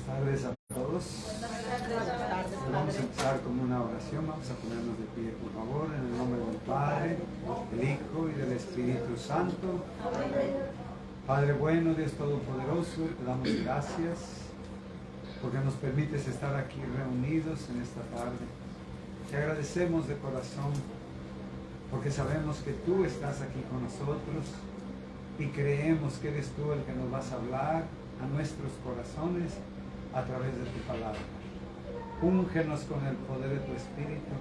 tardes a todos. Vamos a empezar con una oración. Vamos a ponernos de pie, por favor, en el nombre del Padre, del Hijo y del Espíritu Santo. Padre bueno, Dios Todopoderoso, te damos gracias porque nos permites estar aquí reunidos en esta tarde. Te agradecemos de corazón porque sabemos que tú estás aquí con nosotros y creemos que eres tú el que nos vas a hablar a nuestros corazones a través de tu palabra. Úngenos con el poder de tu Espíritu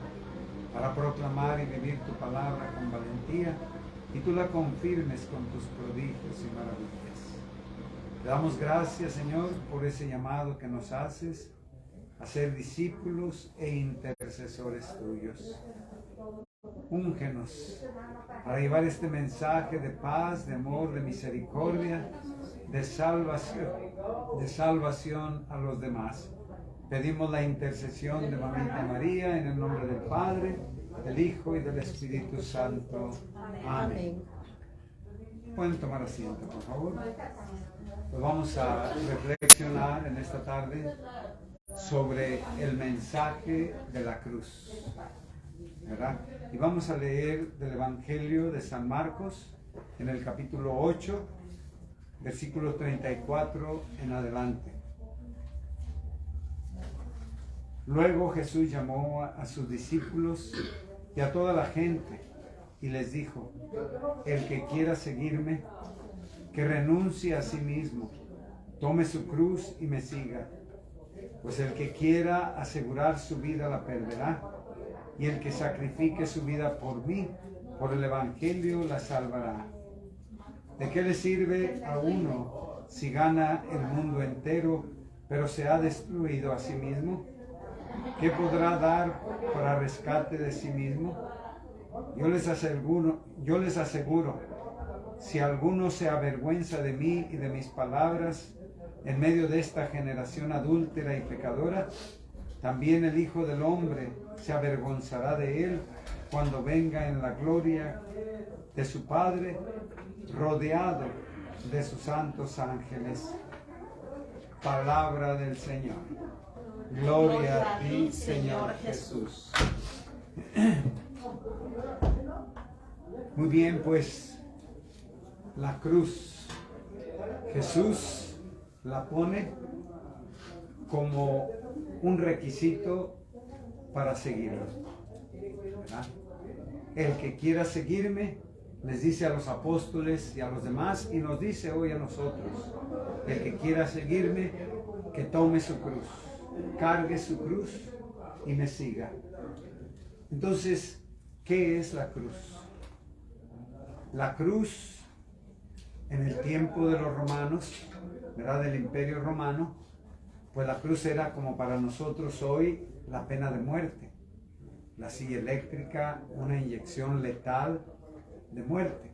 para proclamar y vivir tu palabra con valentía y tú la confirmes con tus prodigios y maravillas. Te damos gracias, Señor, por ese llamado que nos haces a ser discípulos e intercesores tuyos. Úngenos para llevar este mensaje de paz, de amor, de misericordia, de salvación a los demás. Pedimos la intercesión de Mamita María en el nombre del Padre, del Hijo y del Espíritu Santo. Amén. Pueden tomar asiento, por favor. Pues vamos a reflexionar en esta tarde sobre el mensaje de la cruz, ¿verdad? Y vamos a leer del Evangelio de San Marcos en el capítulo 8, versículo 34 en adelante. Luego Jesús llamó a sus discípulos y a toda la gente y les dijo: el que quiera seguirme, que renuncie a sí mismo, tome su cruz y me siga. Pues el que quiera asegurar su vida la perderá, y el que sacrifique su vida por mí, por el Evangelio, la salvará. ¿De qué le sirve a uno si gana el mundo entero, pero se ha destruido a sí mismo? ¿Qué podrá dar para rescate de sí mismo? Yo les aseguro, si alguno se avergüenza de mí y de mis palabras en medio de esta generación adúltera y pecadora, también el Hijo del Hombre se avergonzará de él cuando venga en la gloria de su Padre, rodeado de sus santos ángeles. Palabra del Señor. Gloria a ti, Señor Jesús. Muy bien, pues la cruz, Jesús la pone como un requisito para seguirlo, ¿verdad? El que quiera seguirme, les dice a los apóstoles y a los demás, y nos dice hoy a nosotros: el que quiera seguirme, que tome su cruz, cargue su cruz y me siga. Entonces, ¿qué es la cruz? La cruz, en el tiempo de los romanos, ¿verdad?, del Imperio Romano, pues la cruz era como para nosotros hoy la pena de muerte, la silla eléctrica, una inyección letal de muerte.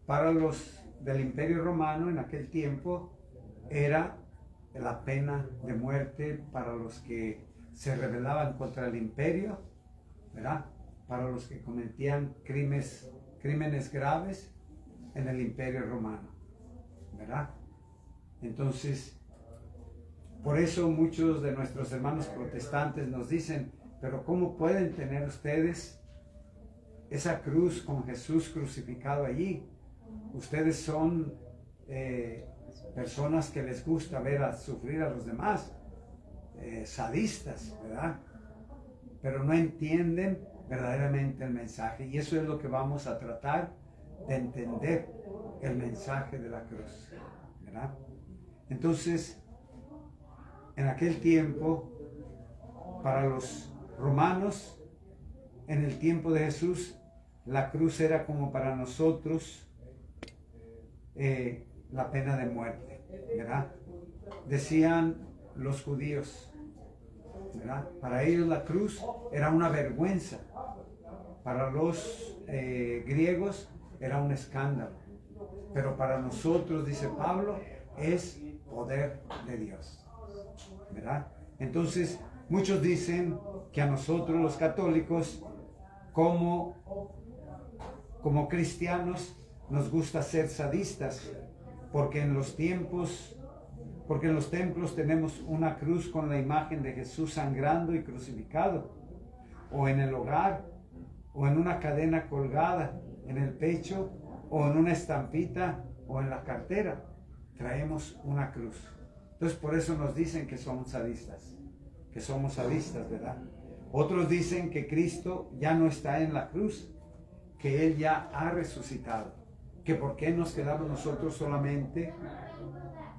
Para los del Imperio Romano en aquel tiempo era la pena de muerte para los que se rebelaban contra el imperio, ¿verdad?, para los que cometían crímenes graves en el Imperio Romano, ¿verdad? Entonces, por eso muchos de nuestros hermanos protestantes nos dicen: pero ¿cómo pueden tener ustedes esa cruz con Jesús crucificado allí? Ustedes son personas que les gusta ver sufrir a los demás, sadistas, ¿verdad? Pero no entienden verdaderamente el mensaje, y eso es lo que vamos a tratar de entender, el mensaje de la cruz, ¿verdad? Entonces, en aquel tiempo, para los romanos, en el tiempo de Jesús, la cruz era como para nosotros la pena de muerte, ¿verdad? Decían los judíos, ¿verdad? Para ellos la cruz era una vergüenza. Para los griegos era un escándalo. Pero para nosotros, dice Pablo, es poder de Dios, ¿verdad? Entonces, muchos dicen que a nosotros los católicos, como cristianos, nos gusta ser sadistas, porque en los tiempos Porque en los templos tenemos una cruz con la imagen de Jesús sangrando y crucificado, o en el hogar, o en una cadena colgada en el pecho, o en una estampita, o en la cartera. Traemos una cruz. Entonces por eso nos dicen que somos sadistas, ¿verdad? Otros dicen que Cristo ya no está en la cruz, que Él ya ha resucitado, que por qué nos quedamos nosotros solamente.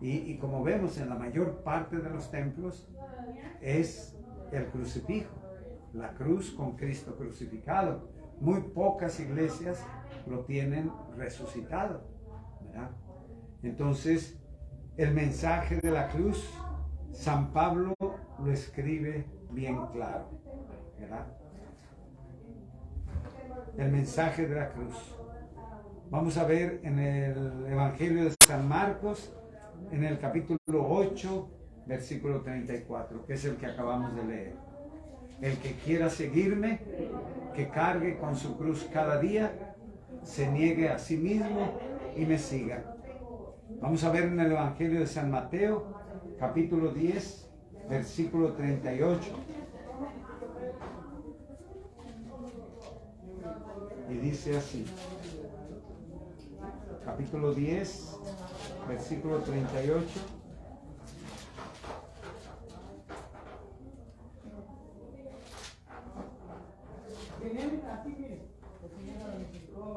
Y como vemos en la mayor parte de los templos es el crucifijo, la cruz con Cristo crucificado. Muy pocas iglesias lo tienen resucitado, ¿verdad? Entonces, el mensaje de la cruz, San Pablo lo escribe bien claro, ¿verdad? El mensaje de la cruz. Vamos a ver en el Evangelio de San Marcos, en el capítulo 8, versículo 34, que es el que acabamos de leer. El que quiera seguirme, que cargue con su cruz cada día, se niegue a sí mismo y me siga. Vamos a ver en el Evangelio de San Mateo, capítulo 10, versículo 38. Y dice así, capítulo 10, versículo 38.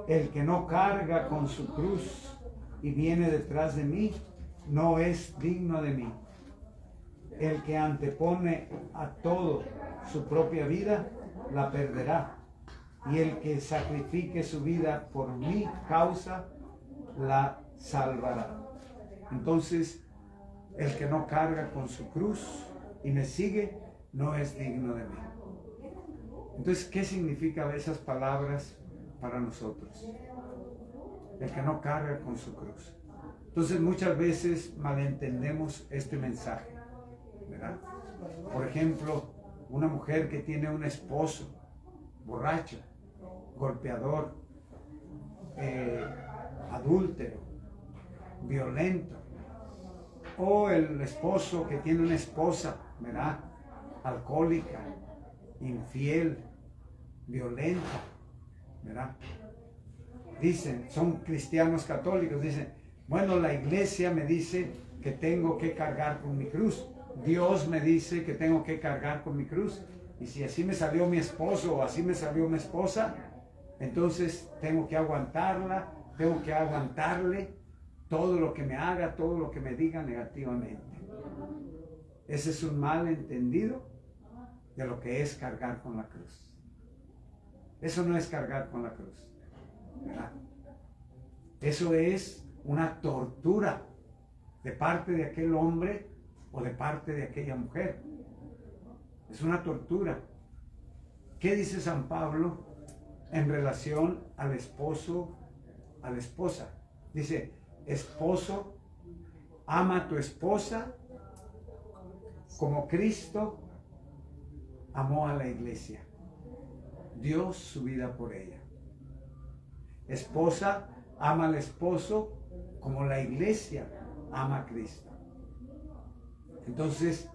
El que no carga con su cruz y viene detrás de mí, no es digno de mí. El que antepone a todo su propia vida, la perderá. Y el que sacrifique su vida por mi causa, la salvará. Entonces, el que no carga con su cruz y me sigue, no es digno de mí. Entonces, ¿qué significan esas palabras para nosotros? El que no carga con su cruz. Entonces, muchas veces malentendemos este mensaje, ¿verdad? Por ejemplo, una mujer que tiene un esposo borracho, golpeador, adúltero, violento, o el esposo que tiene una esposa, ¿verdad?, alcohólica, infiel, violenta, ¿verdad? Dicen, son cristianos católicos, dicen, bueno, la iglesia me dice que tengo que cargar con mi cruz, Dios me dice que tengo que cargar con mi cruz, y si así me salió mi esposo o así me salió mi esposa, entonces tengo que aguantarla, tengo que aguantarle todo lo que me haga, todo lo que me diga negativamente. Ese es un mal entendido de lo que es cargar con la cruz. Eso no es cargar con la cruz, ¿verdad? Eso es una tortura de parte de aquel hombre o de parte de aquella mujer. Es una tortura. ¿Qué dice San Pablo en relación al esposo, a la esposa? Dice, esposo, ama a tu esposa como Cristo amó a la iglesia. Dio su vida por ella. Esposa, ama al esposo como la iglesia ama a Cristo. Entonces,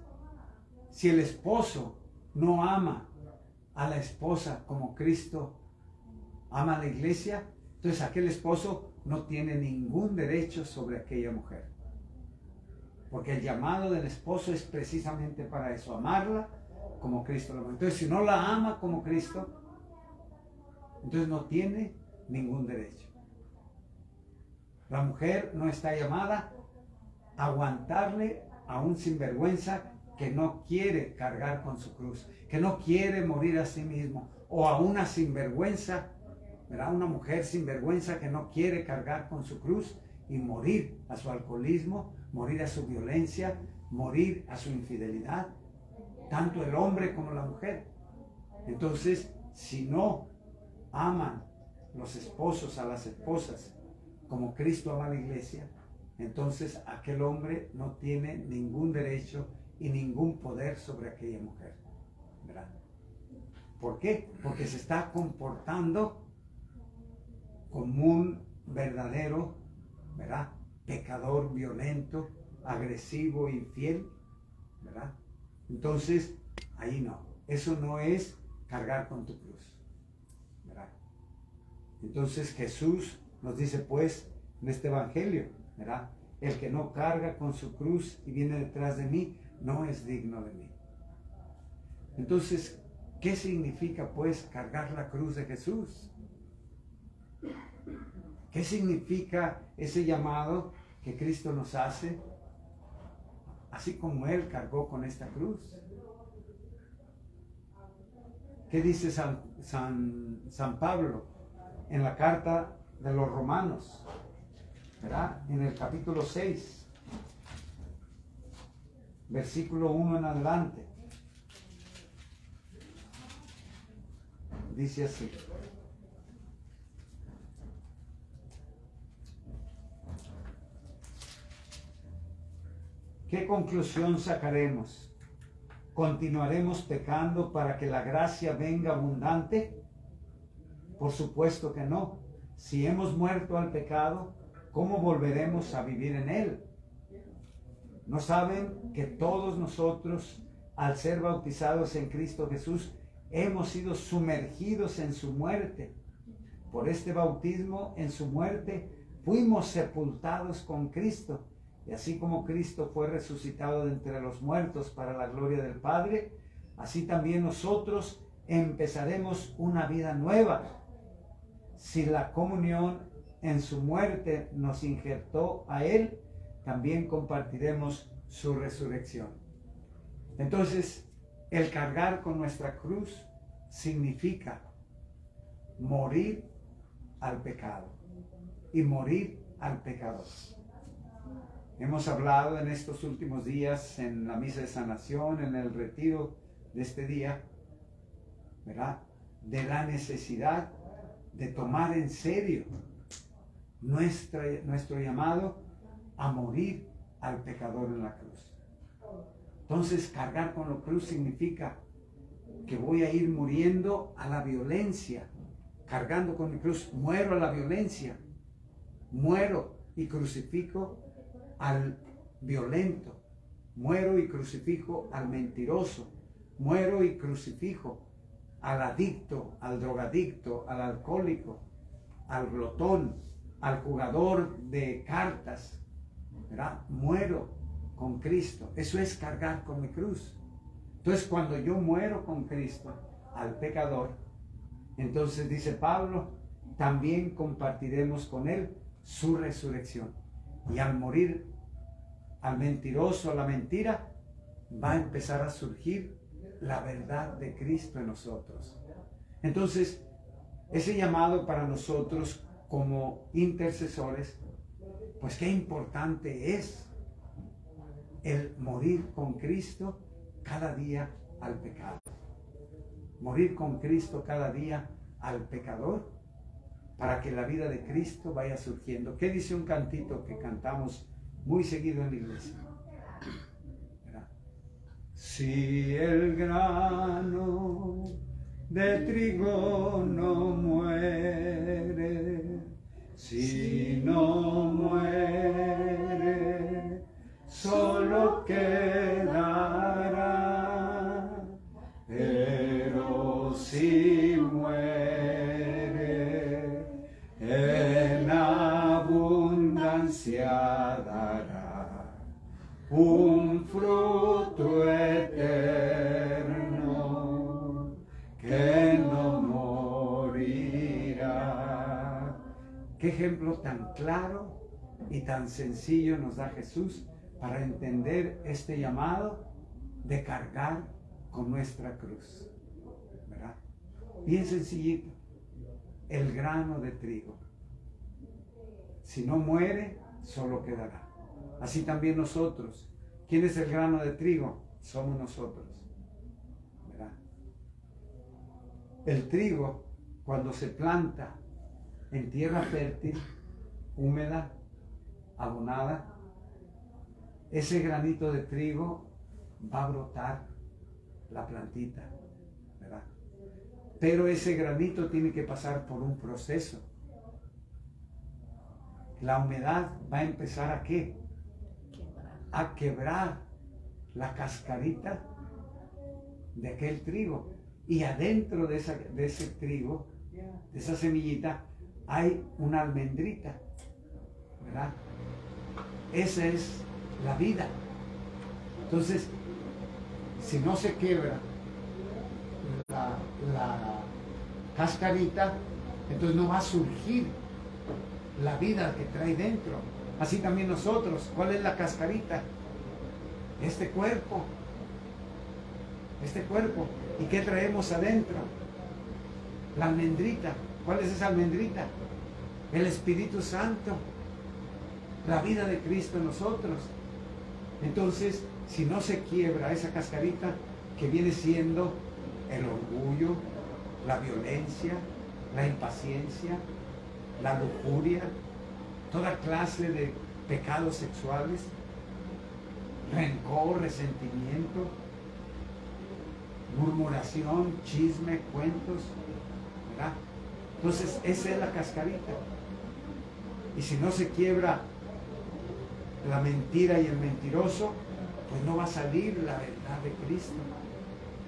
si el esposo no ama a la esposa como Cristo ama a la iglesia, entonces aquel esposo no tiene ningún derecho sobre aquella mujer. Porque el llamado del esposo es precisamente para eso, amarla como Cristo la amó. Entonces, si no la ama como Cristo, entonces no tiene ningún derecho. La mujer no está llamada a aguantarle a un sinvergüenza que no quiere cargar con su cruz, que no quiere morir a sí mismo, o a una sinvergüenza, ¿verdad? Una mujer sinvergüenza que no quiere cargar con su cruz y morir a su alcoholismo, morir a su violencia, morir a su infidelidad, tanto el hombre como la mujer. Entonces, si no aman los esposos a las esposas como Cristo ama a la iglesia, entonces aquel hombre no tiene ningún derecho y ningún poder sobre aquella mujer, ¿verdad? ¿Por qué? Porque se está comportando como un verdadero, ¿verdad?, pecador violento agresivo, infiel, ¿verdad? Entonces, ahí no. Eso no es cargar con tu cruz, ¿verdad? Entonces Jesús nos dice pues en este evangelio, ¿verdad? El que no carga con su cruz y viene detrás de mí, no es digno de mí. Entonces, ¿qué significa pues cargar la cruz de Jesús? ¿Qué significa ese llamado que Cristo nos hace? Así como Él cargó con esta cruz. ¿Qué dice San Pablo en la carta de los Romanos? ¿Verdad? En el capítulo 6, versículo 1 en adelante. Dice así. ¿Qué conclusión sacaremos? ¿Continuaremos pecando para que la gracia venga abundante? Por supuesto que no. Si hemos muerto al pecado, ¿cómo volveremos a vivir en él? ¿No saben que todos nosotros, al ser bautizados en Cristo Jesús, hemos sido sumergidos en su muerte? Por este bautismo en su muerte, fuimos sepultados con Cristo. Y así como Cristo fue resucitado de entre los muertos para la gloria del Padre, así también nosotros empezaremos una vida nueva. Si la comunión en su muerte nos injertó a Él, también compartiremos su resurrección. Entonces, el cargar con nuestra cruz significa morir al pecado y morir al pecador. Hemos hablado en estos últimos días en la misa de sanación, en el retiro de este día, ¿verdad? De la necesidad de tomar en serio nuestro llamado a morir al pecador en la cruz. Entonces, cargar con la cruz significa que voy a ir muriendo a la violencia. Cargando con mi cruz, muero a la violencia. Muero y crucifico al violento, muero y crucifico al mentiroso, muero y crucifico al adicto, al drogadicto, al alcohólico, al glotón, al jugador de cartas, ¿verdad? Muero con Cristo. Eso es cargar con mi cruz. Entonces, cuando yo muero con Cristo al pecador, entonces dice Pablo, también compartiremos con él su resurrección. Y al morir al mentiroso, a la mentira, va a empezar a surgir la verdad de Cristo en nosotros. Entonces, ese llamado para nosotros como intercesores, pues qué importante es el morir con Cristo cada día al pecado. Morir con Cristo cada día al pecador, para que la vida de Cristo vaya surgiendo. ¿Qué dice un cantito que cantamos muy seguido en la iglesia? ¿Verdad? Si el grano de trigo no muere, si no muere, solo quedará, pero si muere, en abundancia dará un fruto eterno que no morirá. Qué ejemplo tan claro y tan sencillo nos da Jesús para entender este llamado de cargar con nuestra cruz, ¿verdad? Bien sencillito. El grano de trigo, si no muere, solo quedará. Así también nosotros. ¿Quién es el grano de trigo? Somos nosotros, ¿verdad? El trigo, cuando se planta en tierra fértil, húmeda, abonada, ese granito de trigo va a brotar la plantita, ¿verdad? Pero ese granito tiene que pasar por un proceso. La humedad va a empezar ¿a qué? a quebrar la cascarita de aquel trigo. Y adentro de ese trigo, de esa semillita, hay una almendrita, ¿verdad? Esa es la vida. Entonces, si no se quiebra la cascarita, entonces no va a surgir la vida que trae dentro. Así también nosotros, ¿cuál es la cascarita? Este cuerpo. ¿Y qué traemos adentro? La almendrita. ¿Cuál es esa almendrita? El Espíritu Santo, la vida de Cristo en nosotros. Entonces, si no se quiebra esa cascarita, que viene siendo el orgullo, la violencia, la impaciencia, la lujuria, toda clase de pecados sexuales, rencor, resentimiento, murmuración, chisme, cuentos, ¿verdad? Entonces, esa es la cascarita. Y si no se quiebra la mentira y el mentiroso, pues no va a salir la verdad de Cristo.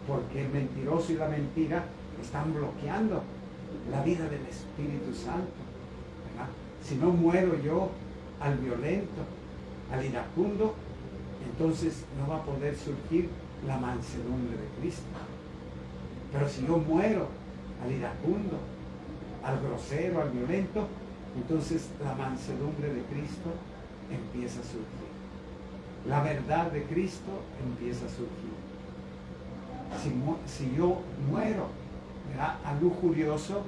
Porque el mentiroso y la mentira están bloqueando la vida del Espíritu Santo, ¿verdad? Si no muero yo al violento, al iracundo, entonces no va a poder surgir la mansedumbre de Cristo. Pero si yo muero al iracundo, al grosero, al violento, entonces la mansedumbre de Cristo empieza a surgir. La verdad de Cristo empieza a surgir. Si yo muero, ¿verdad?, al lujurioso,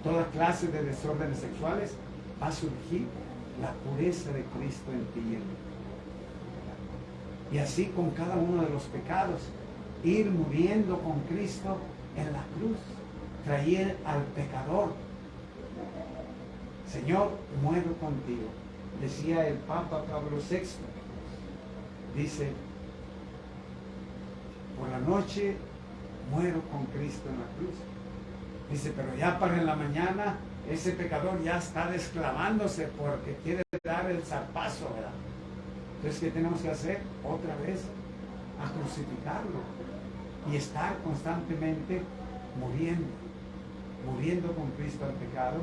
toda clase de desórdenes sexuales, va a surgir la pureza de Cristo en ti y en mí. Y así con cada uno de los pecados, ir muriendo con Cristo en la cruz, traer al pecador. Señor, muero contigo. Decía el Papa Pablo VI, dice, por la noche muero con Cristo en la cruz. Dice, pero ya para en la mañana ese pecador ya está desclavándose porque quiere dar el zarpazo, ¿verdad? Entonces, ¿qué tenemos que hacer? Otra vez, a crucificarlo y estar constantemente muriendo con Cristo al pecado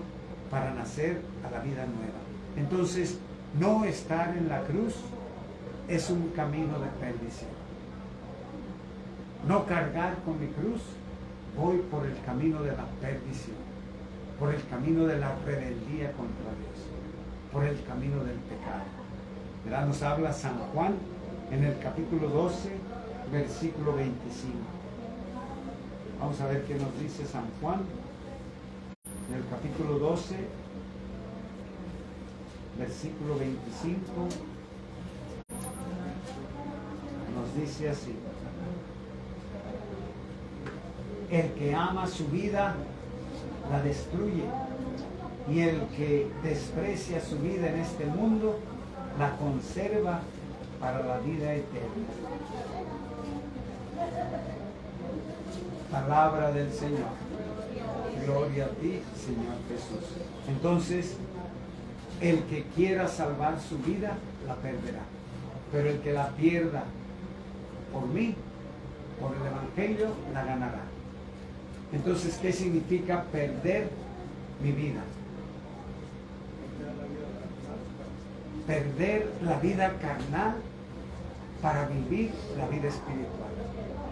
para nacer a la vida nueva. Entonces, no estar en la cruz es un camino de perdición. No cargar con mi cruz, voy por el camino de la perdición, por el camino de la rebeldía contra Dios, por el camino del pecado. ¿Verdad? Nos habla San Juan en el capítulo 12, versículo 25. Vamos a ver qué nos dice San Juan en el capítulo 12, versículo 25. Nos dice así: el que ama su vida la destruye, y el que desprecia su vida en este mundo la conserva para la vida eterna. Palabra del Señor. Gloria a ti, Señor Jesús. Entonces, el que quiera salvar su vida la perderá, pero el que la pierda por mí, por el Evangelio, la ganará. Entonces, ¿qué significa perder mi vida? Perder la vida carnal para vivir la vida espiritual,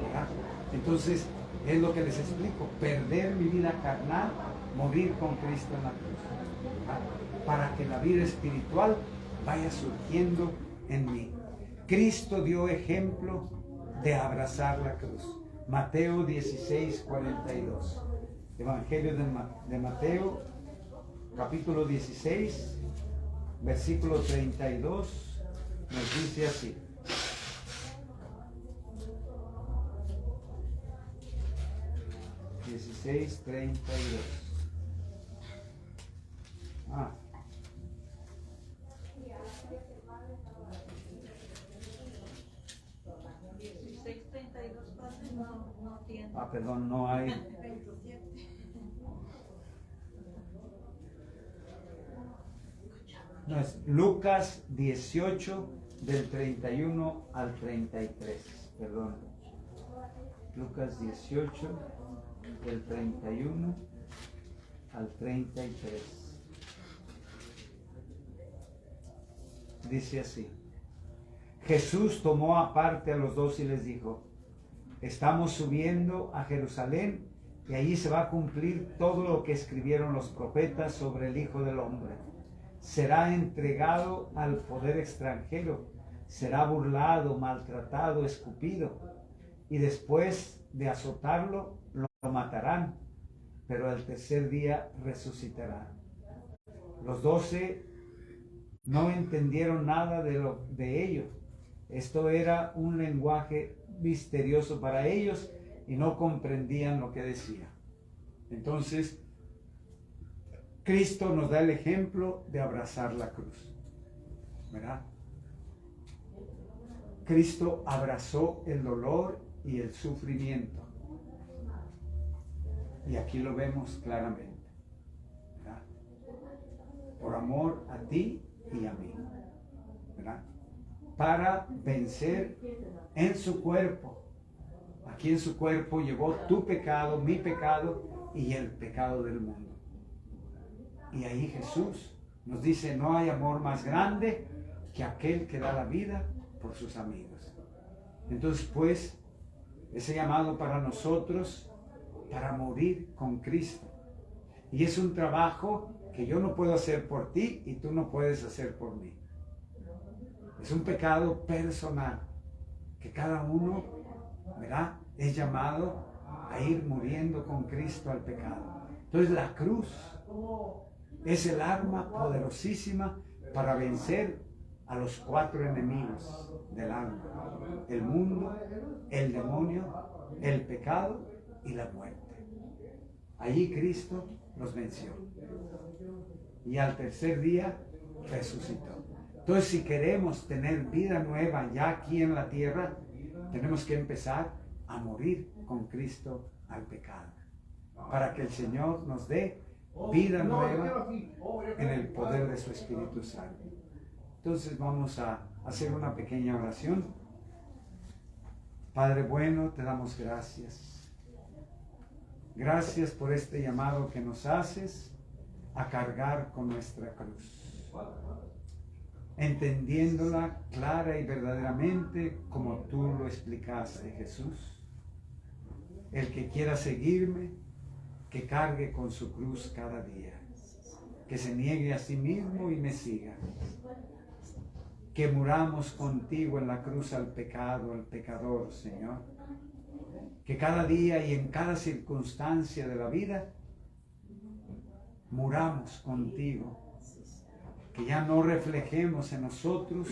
¿verdad? Entonces, es lo que les explico: perder mi vida carnal, morir con Cristo en la cruz, ¿verdad?, para que la vida espiritual vaya surgiendo en mí. Cristo dio ejemplo de abrazar la cruz. Mateo 16, 42. Evangelio de Mateo, capítulo 16, versículo 32, nos dice así: (16, 32). Perdón, no hay. No, es Lucas 18, del 31 al 33, perdón. Lucas 18, del 31 al 33. Dice así: Jesús tomó aparte a los 12 y les dijo: estamos subiendo a Jerusalén y allí se va a cumplir todo lo que escribieron los profetas sobre el Hijo del Hombre. Será entregado al poder extranjero, será burlado, maltratado, escupido, y después de azotarlo lo matarán, pero al tercer día resucitará. Los 12 no entendieron nada de ello. Esto era un lenguaje misterioso para ellos y no comprendían lo que decía. Entonces, Cristo nos da el ejemplo de abrazar la cruz, ¿verdad? Cristo abrazó el dolor y el sufrimiento. Y aquí lo vemos claramente, ¿verdad? Por amor a ti y a mí, ¿verdad? Para vencer en su cuerpo. Aquí en su cuerpo llevó tu pecado, mi pecado y el pecado del mundo. Y ahí Jesús nos dice: no hay amor más grande que aquel que da la vida por sus amigos. Entonces, pues, ese llamado para nosotros, para morir con Cristo. Y es un trabajo que yo no puedo hacer por ti y tú no puedes hacer por mí. Es un pecado personal que cada uno, ¿verdad?, es llamado a ir muriendo con Cristo al pecado. Entonces la cruz es el arma poderosísima para vencer a los 4 enemigos del alma: el mundo, el demonio, el pecado y la muerte. Allí Cristo los venció y al tercer día resucitó. Entonces, si queremos tener vida nueva ya aquí en la tierra, tenemos que empezar a morir con Cristo al pecado, para que el Señor nos dé vida nueva en el poder de su Espíritu Santo. Entonces vamos a hacer una pequeña oración. Padre bueno, te damos gracias. Gracias por este llamado que nos haces a cargar con nuestra cruz, entendiéndola clara y verdaderamente como tú lo explicaste, Jesús. El que quiera seguirme, que cargue con su cruz cada día, que se niegue a sí mismo y me siga. Que muramos contigo en la cruz al pecado, al pecador, Señor. Que cada día y en cada circunstancia de la vida muramos contigo. Que ya no reflejemos en nosotros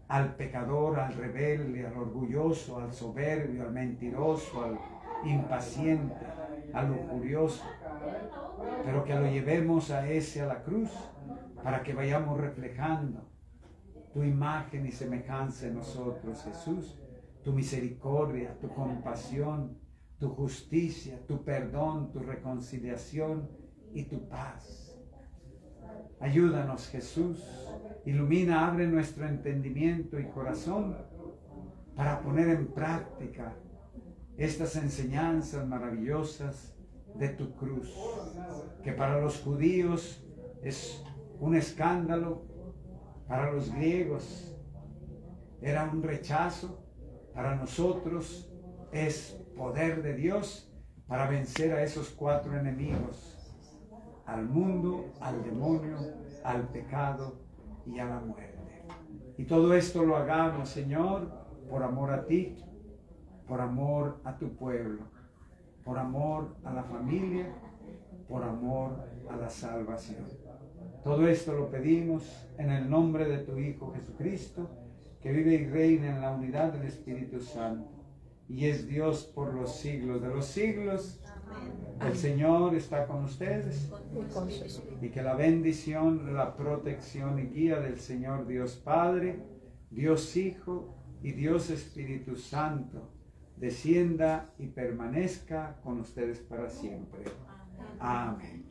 al pecador, al rebelde, al orgulloso, al soberbio, al mentiroso, al impaciente, al lujurioso, pero que lo llevemos a la cruz, para que vayamos reflejando tu imagen y semejanza en nosotros, Jesús, tu misericordia, tu compasión, tu justicia, tu perdón, tu reconciliación y tu paz. Ayúdanos, Jesús, ilumina, abre nuestro entendimiento y corazón para poner en práctica estas enseñanzas maravillosas de tu cruz, que para los judíos es un escándalo, para los griegos era un rechazo, para nosotros es poder de Dios para vencer a esos 4 enemigos: al mundo, al demonio, al pecado y a la muerte. Y todo esto lo hagamos, Señor, por amor a ti, por amor a tu pueblo, por amor a la familia, por amor a la salvación. Todo esto lo pedimos en el nombre de tu Hijo Jesucristo, que vive y reina en la unidad del Espíritu Santo y es Dios por los siglos de los siglos. El Señor está con ustedes, y que la bendición, la protección y guía del Señor Dios Padre, Dios Hijo y Dios Espíritu Santo descienda y permanezca con ustedes para siempre. Amén.